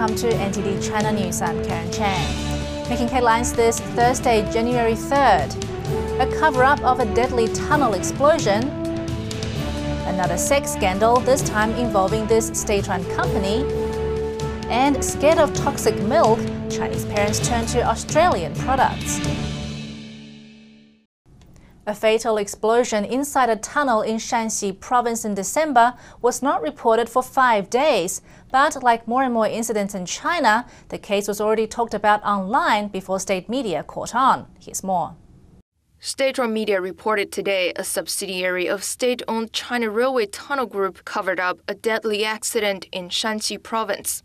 welcome to NTD China News. I'm Karen Chan. Making headlines this Thursday, January 3rd. A cover-up of a deadly tunnel explosion. Another sex scandal, this time involving this state-run company. And scared of toxic milk, Chinese parents turn to Australian products. A fatal explosion inside a tunnel in Shanxi province in December was not reported for 5 days. But like more and more incidents in China, the case was already talked about online before state media caught on. Here's more. State-run media reported today a subsidiary of state-owned China Railway Tunnel Group covered up a deadly accident in Shanxi province.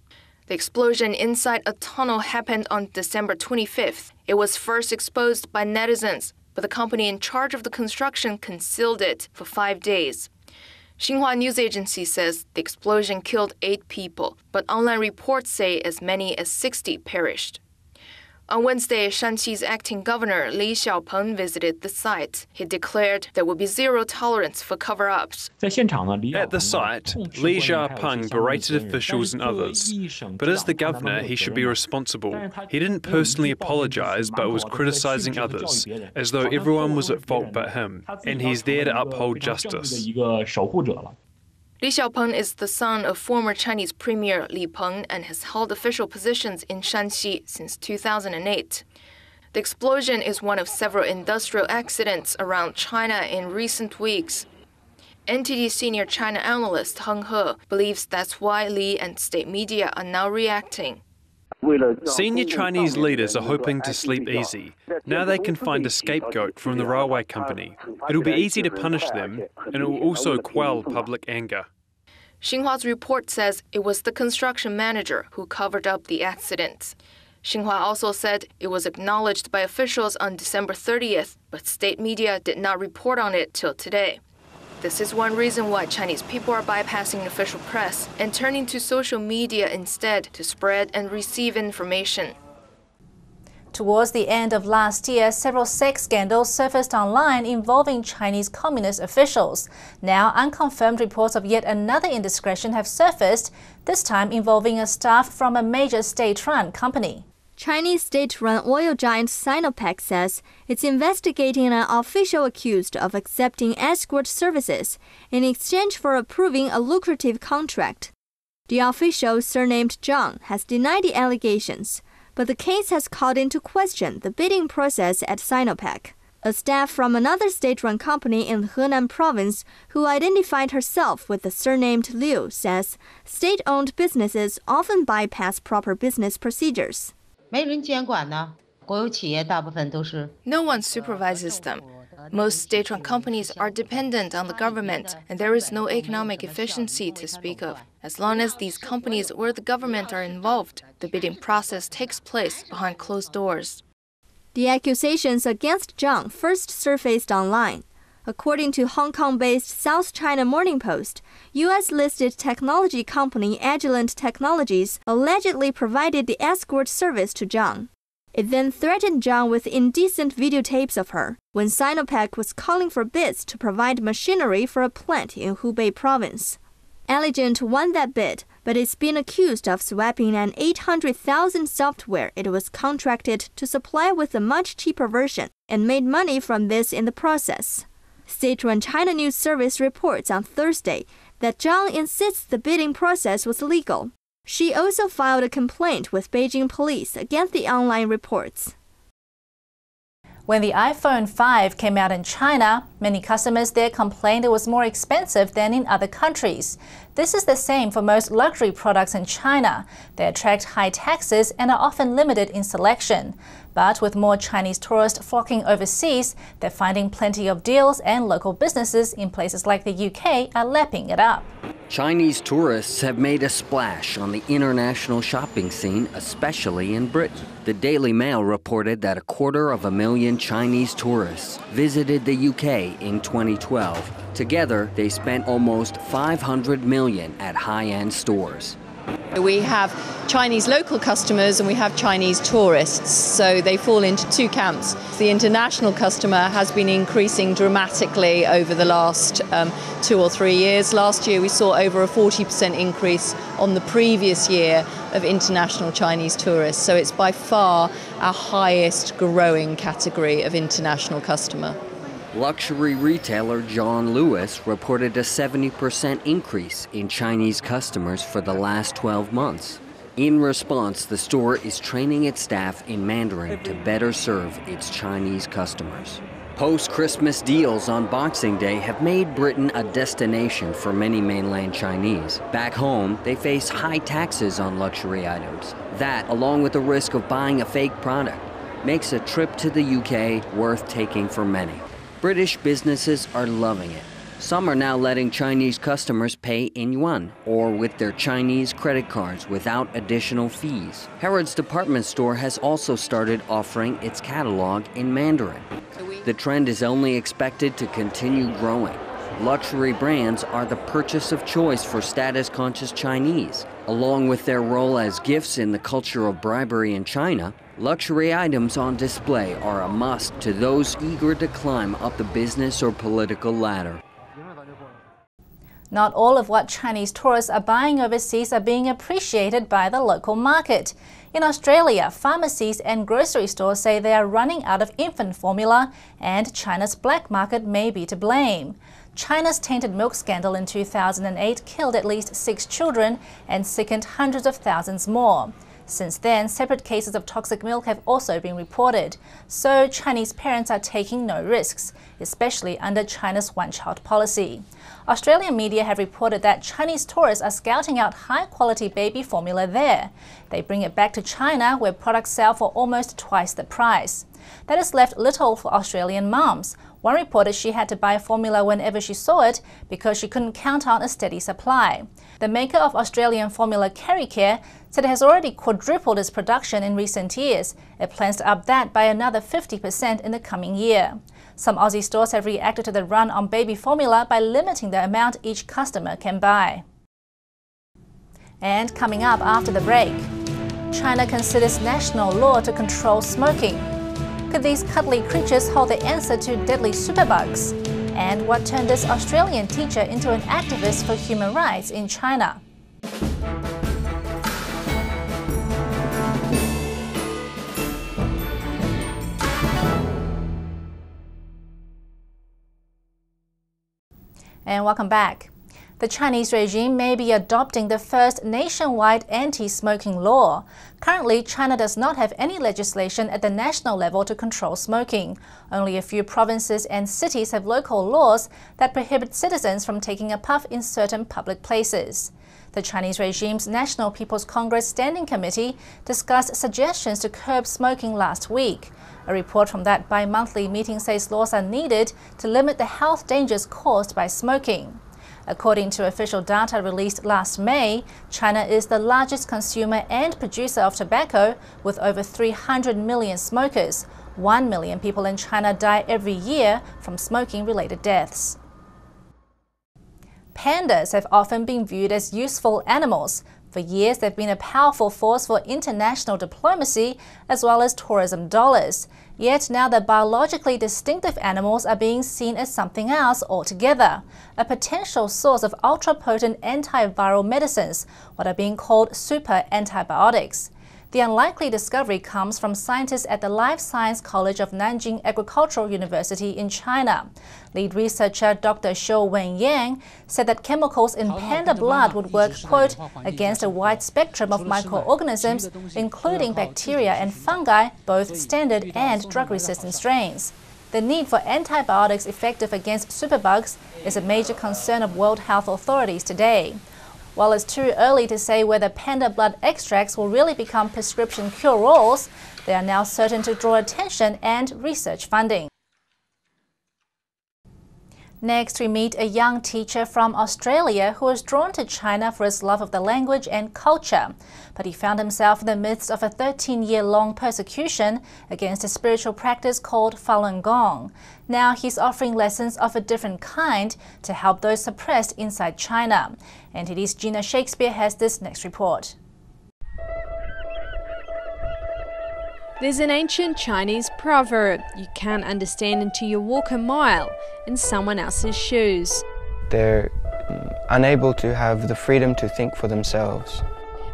The explosion inside a tunnel happened on December 25th. It was first exposed by netizens, but the company in charge of the construction concealed it for 5 days. Xinhua news agency says the explosion killed 8 people, but online reports say as many as 60 perished. On Wednesday, Shanxi's acting governor Li Xiaopeng visited the site. He declared there would be zero tolerance for cover-ups. At the site, Li Xiaopeng berated officials and others. But as the governor, he should be responsible. He didn't personally apologize, but was criticizing others, as though everyone was at fault but him, and he's there to uphold justice. Li Xiaopeng is the son of former Chinese Premier Li Peng and has held official positions in Shanxi since 2008. The explosion is one of several industrial accidents around China in recent weeks. NTD senior China analyst Heng He believes that's why Li and state media are now reacting. Senior Chinese leaders are hoping to sleep easy. Now they can find a scapegoat from the railway company. It'll be easy to punish them, and it will also quell public anger. Xinhua's report says it was the construction manager who covered up the accident. Xinhua also said it was acknowledged by officials on December 30th, but state media did not report on it till today. This is one reason why Chinese people are bypassing official press and turning to social media instead to spread and receive information. Towards the end of last year, several sex scandals surfaced online involving Chinese communist officials. Now, unconfirmed reports of yet another indiscretion have surfaced, this time involving a staff from a major state-run company. Chinese state-run oil giant Sinopec says it's investigating an official accused of accepting escort services in exchange for approving a lucrative contract. The official, surnamed Gong, has denied the allegations, but the case has called into question the bidding process at Sinopec. A staff from another state-run company in Henan province who identified herself with the surnamed Liu says state-owned businesses often bypass proper business procedures. No one supervises them. Most state-run companies are dependent on the government, and there is no economic efficiency to speak of. As long as these companies where the government are involved, the bidding process takes place behind closed doors. The accusations against Zhang first surfaced online. According to Hong Kong-based South China Morning Post, U.S.-listed technology company Agilent Technologies allegedly provided the escort service to Zhang. It then threatened Zhang with indecent videotapes of her when Sinopec was calling for bids to provide machinery for a plant in Hubei province. Agilent won that bid, but it's been accused of swapping an 800,000 software it was contracted to supply with a much cheaper version and made money from this in the process. State-run China News Service reports on Thursday that Zhang insists the bidding process was legal. She also filed a complaint with Beijing police against the online reports. When the iPhone 5 came out in China, many customers there complained it was more expensive than in other countries. This is the same for most luxury products in China. They attract high taxes and are often limited in selection. But with more Chinese tourists flocking overseas, they're finding plenty of deals, and local businesses in places like the UK are lapping it up. Chinese tourists have made a splash on the international shopping scene, especially in Britain. The Daily Mail reported that 250,000 Chinese tourists visited the UK in 2012. Together, they spent almost $500 million at high-end stores. We have Chinese local customers and we have Chinese tourists, so they fall into two camps. The international customer has been increasing dramatically over the last 2 or 3 years. Last year we saw over a 40% increase on the previous year of international Chinese tourists, so it's by far our highest growing category of international customer. Luxury retailer John Lewis reported a 70% increase in Chinese customers for the last 12 months. In response, the store is training its staff in Mandarin to better serve its Chinese customers. Post-Christmas deals on Boxing Day have made Britain a destination for many mainland Chinese. Back home, they face high taxes on luxury items. That, along with the risk of buying a fake product, makes a trip to the UK worth taking for many. British businesses are loving it. Some are now letting Chinese customers pay in yuan or with their Chinese credit cards without additional fees. Harrods department store has also started offering its catalog in Mandarin. The trend is only expected to continue growing. Luxury brands are the purchase of choice for status-conscious Chinese. Along with their role as gifts in the culture of bribery in China, luxury items on display are a must to those eager to climb up the business or political ladder. Not all of what Chinese tourists are buying overseas are being appreciated by the local market. In Australia, pharmacies and grocery stores say they are running out of infant formula, and China's black market may be to blame. China's tainted milk scandal in 2008 killed at least 6 children and sickened hundreds of thousands more. Since then, separate cases of toxic milk have also been reported, so Chinese parents are taking no risks, especially under China's one-child policy. Australian media have reported that Chinese tourists are scouting out high-quality baby formula there. They bring it back to China, where products sell for almost twice the price. That has left little for Australian mums. One reported she had to buy formula whenever she saw it because she couldn't count on a steady supply. The maker of Australian formula Care said it has already quadrupled its production in recent years. It plans to up that by another 50% in the coming year. Some Aussie stores have reacted to the run on baby formula by limiting the amount each customer can buy. And coming up after the break, China considers national law to control smoking. Could these cuddly creatures hold the answer to deadly superbugs? And what turned this Australian teacher into an activist for human rights in China? And welcome back. The Chinese regime may be adopting the first nationwide anti-smoking law. Currently, China does not have any legislation at the national level to control smoking. Only a few provinces and cities have local laws that prohibit citizens from taking a puff in certain public places. The Chinese regime's National People's Congress Standing Committee discussed suggestions to curb smoking last week. A report from that bi-monthly meeting says laws are needed to limit the health dangers caused by smoking. According to official data released last May, China is the largest consumer and producer of tobacco, with over 300 million smokers. 1 million people in China die every year from smoking-related deaths. Pandas have often been viewed as useful animals. For years, they've been a powerful force for international diplomacy as well as tourism dollars. Yet now the biologically distinctive animals are being seen as something else altogether, a potential source of ultra-potent antiviral medicines, what are being called super antibiotics. The unlikely discovery comes from scientists at the Life Science College of Nanjing Agricultural University in China. Lead researcher Dr. Shou Wenyang said that chemicals in panda blood would work, quote, against a wide spectrum of microorganisms, including bacteria and fungi, both standard and drug-resistant strains. The need for antibiotics effective against superbugs is a major concern of World Health authorities today. While it's too early to say whether panda blood extracts will really become prescription cure-alls, they are now certain to draw attention and research funding. Next, we meet a young teacher from Australia who was drawn to China for his love of the language and culture. But he found himself in the midst of a 13-year-long persecution against a spiritual practice called Falun Gong. Now he's offering lessons of a different kind to help those suppressed inside China. NTD's Gina Shakespeare has this next report. There's an ancient Chinese proverb, you can't understand until you walk a mile in someone else's shoes. They're unable to have the freedom to think for themselves.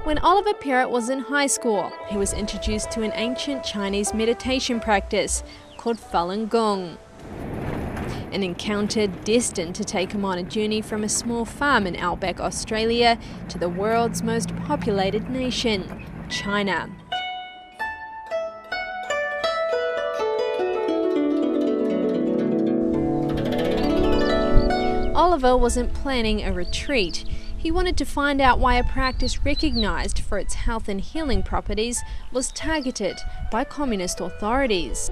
When Oliver Perrett was in high school, he was introduced to an ancient Chinese meditation practice called Falun Gong. An encounter destined to take him on a journey from a small farm in outback Australia to the world's most populated nation, China. Oliver wasn't planning a retreat. He wanted to find out why a practice recognized for its health and healing properties was targeted by communist authorities.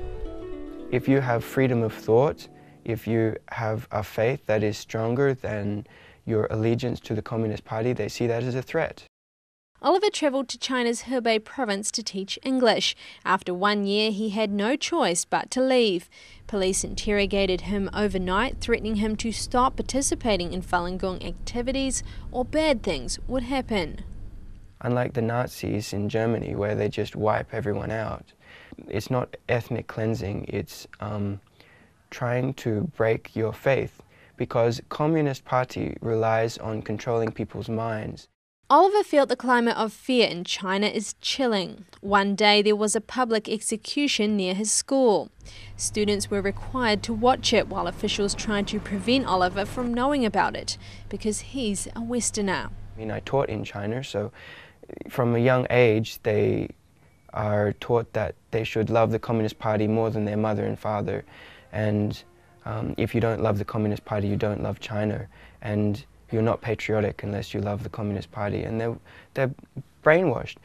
If you have freedom of thought, if you have a faith that is stronger than your allegiance to the Communist Party, they see that as a threat. Oliver travelled to China's Hebei province to teach English. After 1 year, he had no choice but to leave. Police interrogated him overnight, threatening him to stop participating in Falun Gong activities or bad things would happen. Unlike the Nazis in Germany, where they just wipe everyone out, it's not ethnic cleansing, it's trying to break your faith, because Communist Party relies on controlling people's minds. Oliver felt the climate of fear in China is chilling. One day there was a public execution near his school. Students were required to watch it while officials tried to prevent Oliver from knowing about it because he's a Westerner. I taught in China, so from a young age they are taught that they should love the Communist Party more than their mother and father. And if you don't love the Communist Party, you don't love China. And you're not patriotic unless you love the Communist Party, and they're brainwashed.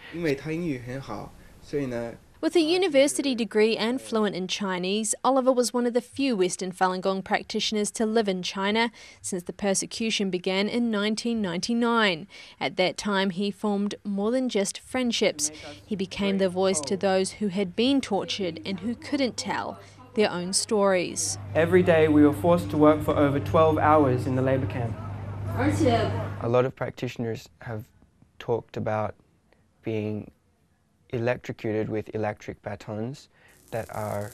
With a university degree and fluent in Chinese, Oliver was one of the few Western Falun Gong practitioners to live in China since the persecution began in 1999. At that time, he formed more than just friendships. He became the voice to those who had been tortured and who couldn't tell their own stories. Every day we were forced to work for over 12 hours in the labor camp. A lot of practitioners have talked about being electrocuted with electric batons that are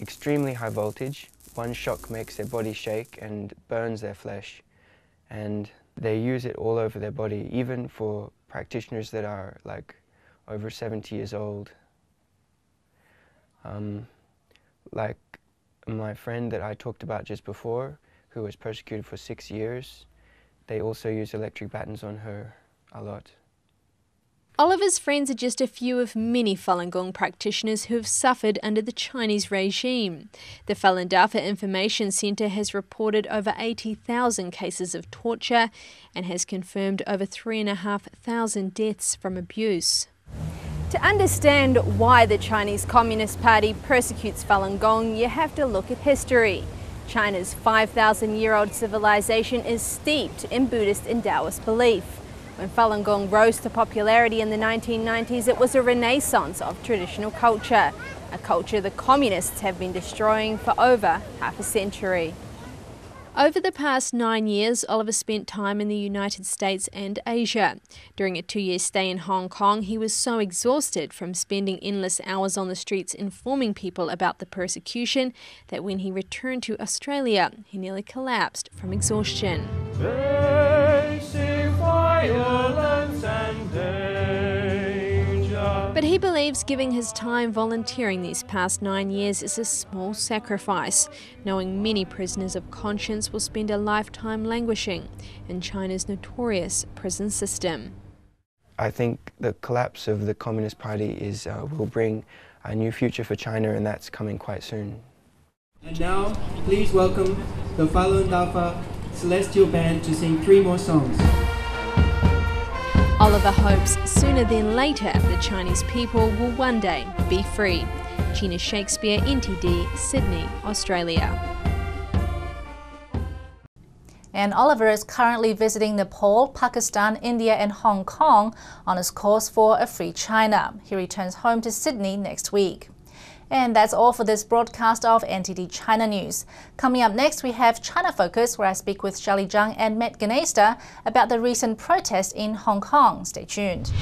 extremely high voltage. One shock makes their body shake and burns their flesh, and they use it all over their body, even for practitioners that are like over 70 years old. Like my friend that I talked about just before, who was persecuted for 6 years, they also use electric batons on her a lot. Oliver's friends are just a few of many Falun Gong practitioners who have suffered under the Chinese regime. The Falun Dafa Information Centre has reported over 80,000 cases of torture and has confirmed over 3,500 deaths from abuse. To understand why the Chinese Communist Party persecutes Falun Gong, you have to look at history. China's 5,000-year-old civilization is steeped in Buddhist and Taoist belief. When Falun Gong rose to popularity in the 1990s, it was a renaissance of traditional culture, a culture the communists have been destroying for over half a century. Over the past 9 years, Oliver spent time in the United States and Asia. During a 2-year stay in Hong Kong, he was so exhausted from spending endless hours on the streets informing people about the persecution that when he returned to Australia, he nearly collapsed from exhaustion. But he believes giving his time volunteering these past 9 years is a small sacrifice, knowing many prisoners of conscience will spend a lifetime languishing in China's notorious prison system. I think the collapse of the Communist Party will bring a new future for China, and that's coming quite soon. And now, please welcome the Falun Dafa Celestial Band to sing 3 more songs. Oliver hopes sooner than later the Chinese people will one day be free. Gina Shakespeare, NTD, Sydney, Australia. And Oliver is currently visiting Nepal, Pakistan, India and Hong Kong on his course for a free China. He returns home to Sydney next week. And that's all for this broadcast of NTD China News. Coming up next, we have China Focus, where I speak with Shirley Zhang and Matt Ganesta about the recent protest in Hong Kong. Stay tuned.